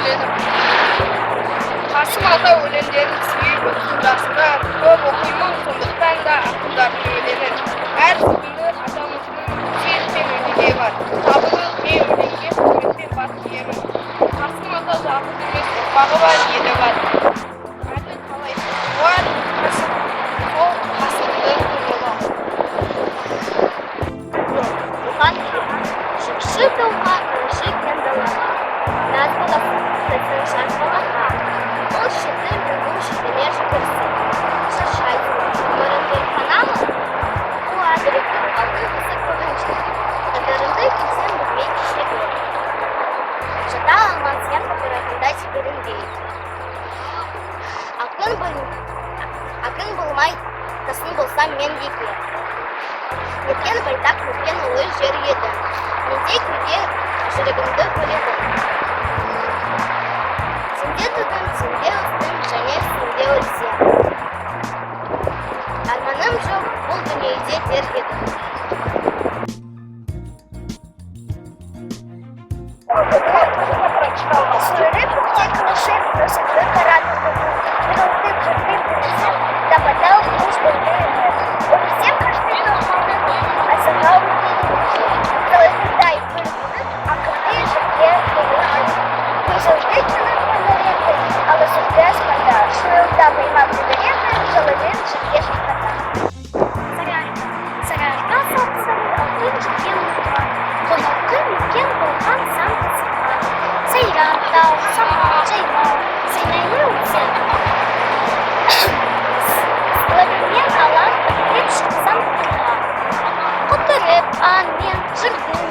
söyledim. Kasım Ata ölenlerin suyu turasında көп okuyman sonuçtan da akıllarını öğrenir. Her sırrında atamızın çeşitli ödülüğü var. Tabırız bir ödülüğü hükümeti bak yemin. Kasım Ata zahmet etmez, bağı var, yeri var. Artık kalay var, kasım, sol kasımda durmalı. Шипшипилка, шикнем долова. Назвала сенсація балаха. Он щитим бегущий денежі перси. Шашайся, перенди каналом. У адріку, а ви високовинчили. Та перенди кінцем медведь щегло. Читала мансьянка переглядайся перенди. Акын был май, тасын болсам мен деке. Неткен байтак, неткен ұлы жер еді. Менде күлге жүрегімді бөледі. Сенде тудым, сенде ұстым, және сенде өлсем. Арманым жоқ, бұл дүниеде дер едім. Суры пухтен крыши, носыклы каратылды. Бірілтіп жүртіп бірісін, тапатал мұз бөлдірді. Олысем қашты тоқмалды, асырғау мүдейді. Талысындай бөлгінің ақылды жүрге көңілі ады. Ежілді күнін көңіледі, алысырды аспанда. Шуылда маймақ күдіреді, жылымен жүрге шыққанда. Сарайға салқысары алтын жүрген мұтқа. Қонаққы мекен болған сан қысыққа. Сайран, тау, самал, жайлау, сенәйі өтсен. Сылыбымен алан үкілеп шықсам құтыға. Құтырып, мен жүрдім.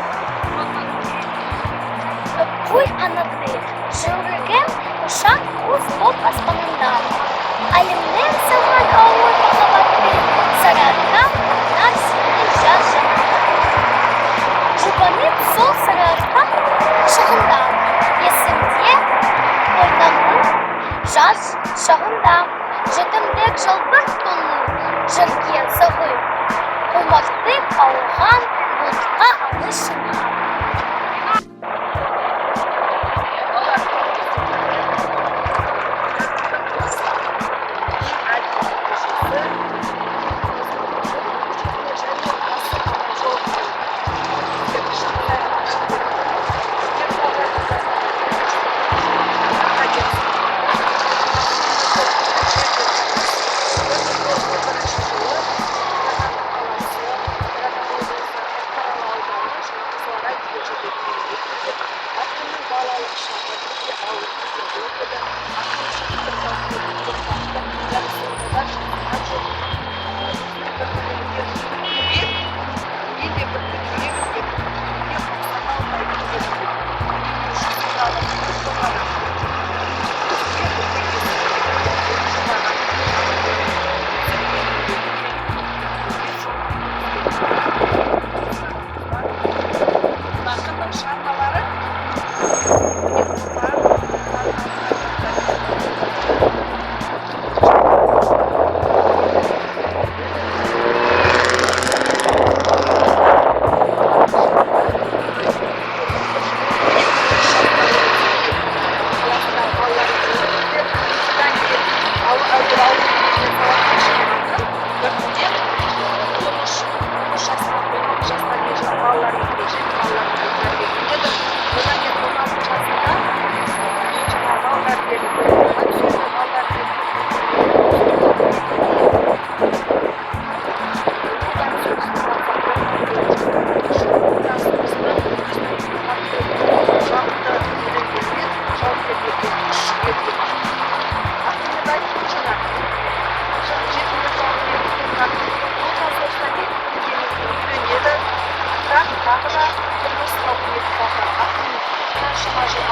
Қой аныды, жүргім ұшақ құз боп аспанында. Әлімнен саған ауыр махаббатты, сарайға нар сені жаз жанында. Жұбанып сол сарайға шығында. Есімде ойнамын жаз шағында. Жетімдік жылбыр тоны жүрге зығып. Құмартып алған бұлтқа алышына.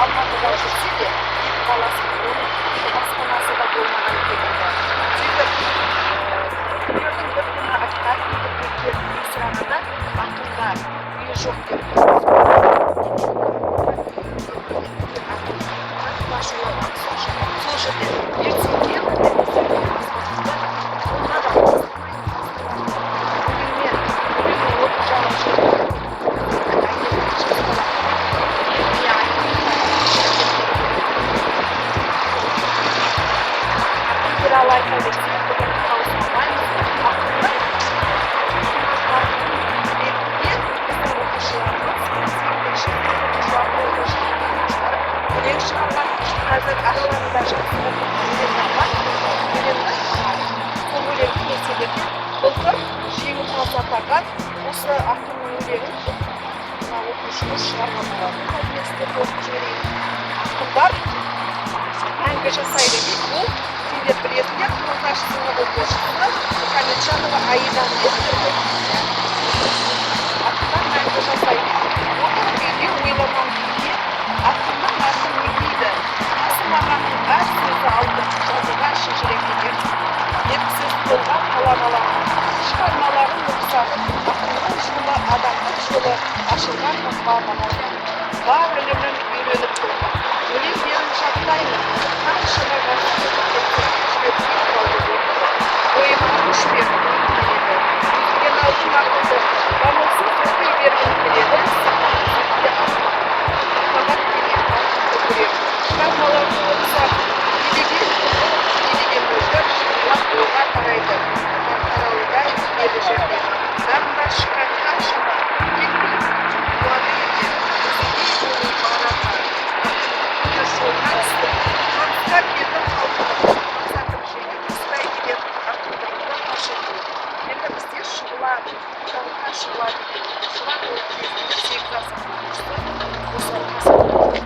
Алматыда жүрсе де, баласының баспанасы да болмаған екенінде. Сөйтіп, үйлердің бір күні айтқан үй сұрағанда ақылға үйі жоқ деп. Сол жерде ертеңге аталған осы ақынның өлеңін мына оқушымыз шығармаларын тәрбиесінде оқып жіберейін. Ақындар мәңгі жасайды дейді. Бұл сендер білесіңдер, 9 сынып оқушысы Мұхамеджанова Аиданың естірді. Ақындар мәңгі жасайды. Отыр үйде ойланған күйде ақынның атын не дейді? Қасым ағаның әр сөзі алтын жазылған шежірек етерсің. Еріксіз болған қалам аламын. Шығармаларын оқысаң, ақынның жолы адамдық жолы ашылған бағдарламада бар ілімін үйреніп тұрған. Өлеңдерін жаттаймын, қаншама ғашық жүрекке қалды. Ойыма күш беріп келеді. Мен алдым ақылды, дамылсыз оқи бергім келеді. Сәтте ақыл. Махаббат деген ақылды көрем. Шығармаларын оқысаң, елеген мөлдір лақ тарайды. Қарауылдай елі жерде. Дамға шыққан қаншама кетпей туады екен. Өзіңдей оның баратын. Жолға түстім. Қамысқа келдім қалпына. Мақсатым жеңіп ұстай келем. Ақылдырымды қашырды. Енді бізде шығылады. Жалға шығылады екен. Жылан ол кезінде 8 жасында күшті. Осы қасырды.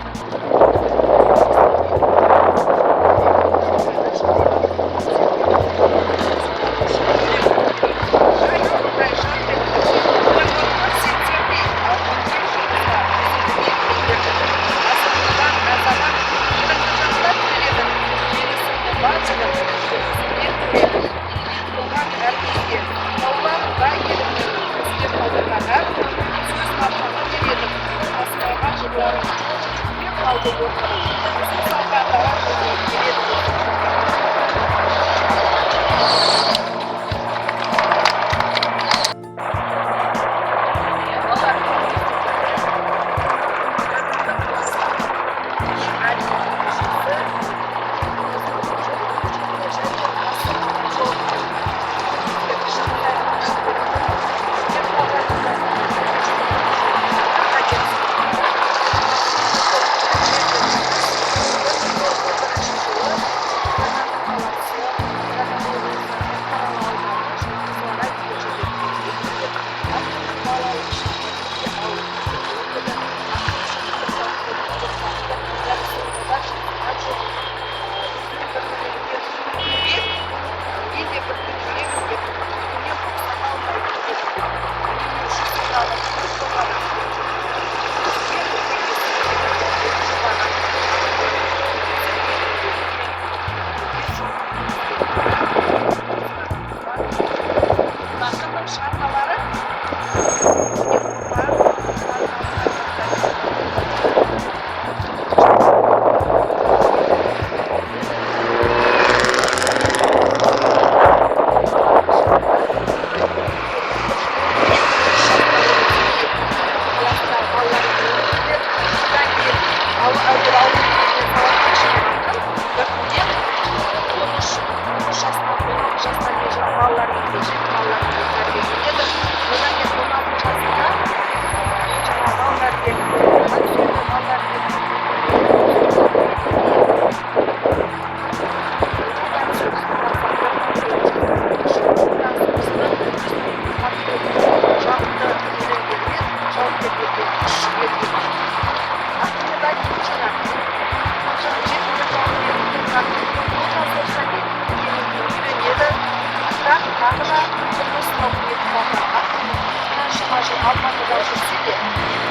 Алматыда жүрсе де,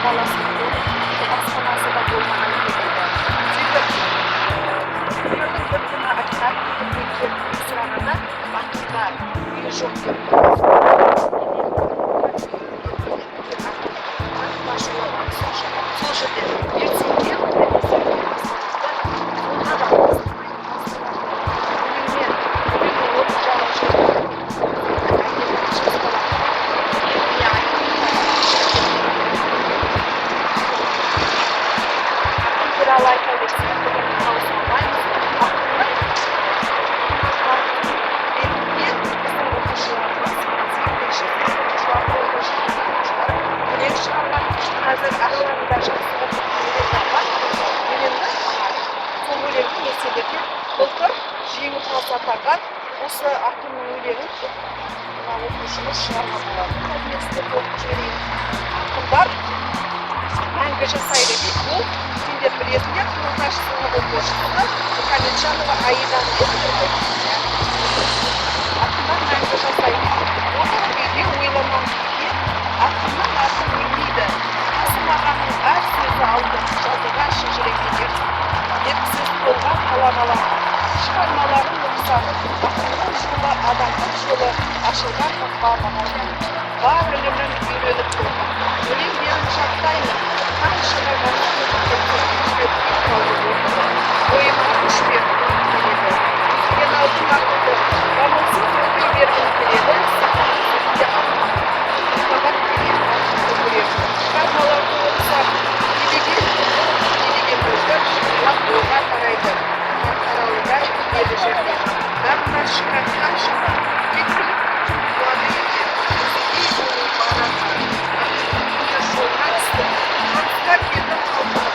баласының баспанасы да болмаған екен. Сөйтіп, бір күні айтқан, келіп сұрағанда, бақытта үйі жоқ деп. Сол жерде ертеңге қазір араларында жақсы өлеңді сол өлеңді естелерге былтыр жеңімпаз атанған осы ақынның өлеңін мына оқушымыз шығарған болатын. Қазір сіздерге оқып жіберейін. Ақындар мәңгі жасайды дейді. Ол сендер білесіңдер, 9 сынып оқушысы Мұхамеджанова Аиданың есімі ғой. Ақындар мәңгі жасайды. Осы күйде ойланам күйде ақынның аты өлмейді. Асылмағанның әр сөзі алтын, жазылған шежірекелер. Деп сөз болған қалам аламын. Шығармаларын оқысам, ақынның жолы, адамның жолы ашылған қақпа маған. Бар ілімін үйреніп болған. Өлеңдерін жаттаймын. Қаншама ойыма күш беріп келеді. Мен алдым ақылды, дамылсыз өтей бергім келеді. Сізде маған келген ақылды көрем. Шығармаларды оқысам, келеген өзі шықылап ойға тарайды. Қарауылдар еді жерде. Дарына шыққан қаншама жеткілік туады екен. Ей оның барасы. Жолға түстім. Қартқа келдім қалдым.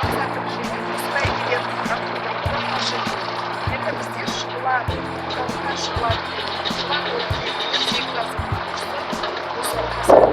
Мақсатым жеңіл осылай деген ақылдарды қашып. Енді бізде шұғылар, жалына шұғылар. Шұғылар ол кезінде сегізасың оқушысы осы қасым.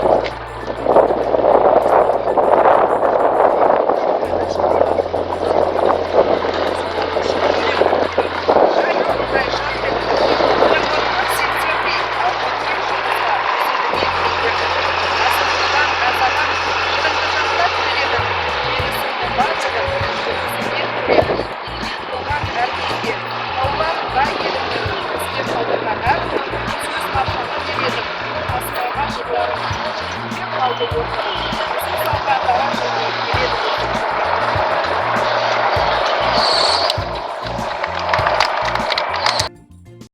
Söz kapsamı demedim. Asmaya başlıyorum. Bir kaldı yok.